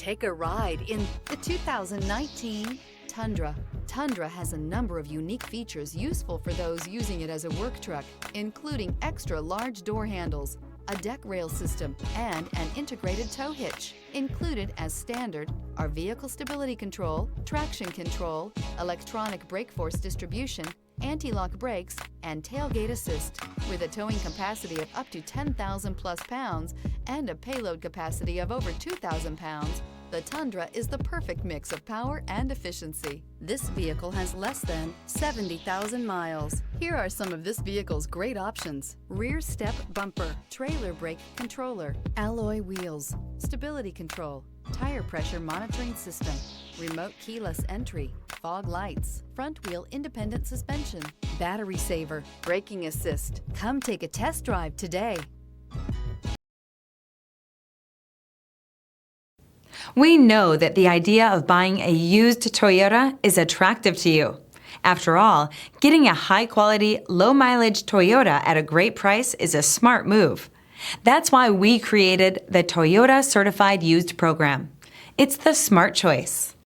Take a ride in the 2019 Tundra. Tundra has a number of unique features useful for those using it as a work truck, including extra large door handles, a deck rail system, and an integrated tow hitch. Included as standard are vehicle stability control, traction control, electronic brake force distribution, anti-lock brakes, and tailgate assist. With a towing capacity of up to 10,000 plus pounds and a payload capacity of over 2,000 pounds, the Tundra is the perfect mix of power and efficiency. This vehicle has less than 70,000 miles. Here are some of this vehicle's great options: rear step bumper, trailer brake controller, alloy wheels, stability control, tire pressure monitoring system, remote keyless entry, fog lights, front wheel independent suspension, battery saver, braking assist. Come take a test drive today. We know that the idea of buying a used Toyota is attractive to you. After all, getting a high-quality, low-mileage Toyota at a great price is a smart move. That's why we created the Toyota Certified Used program. It's the smart choice.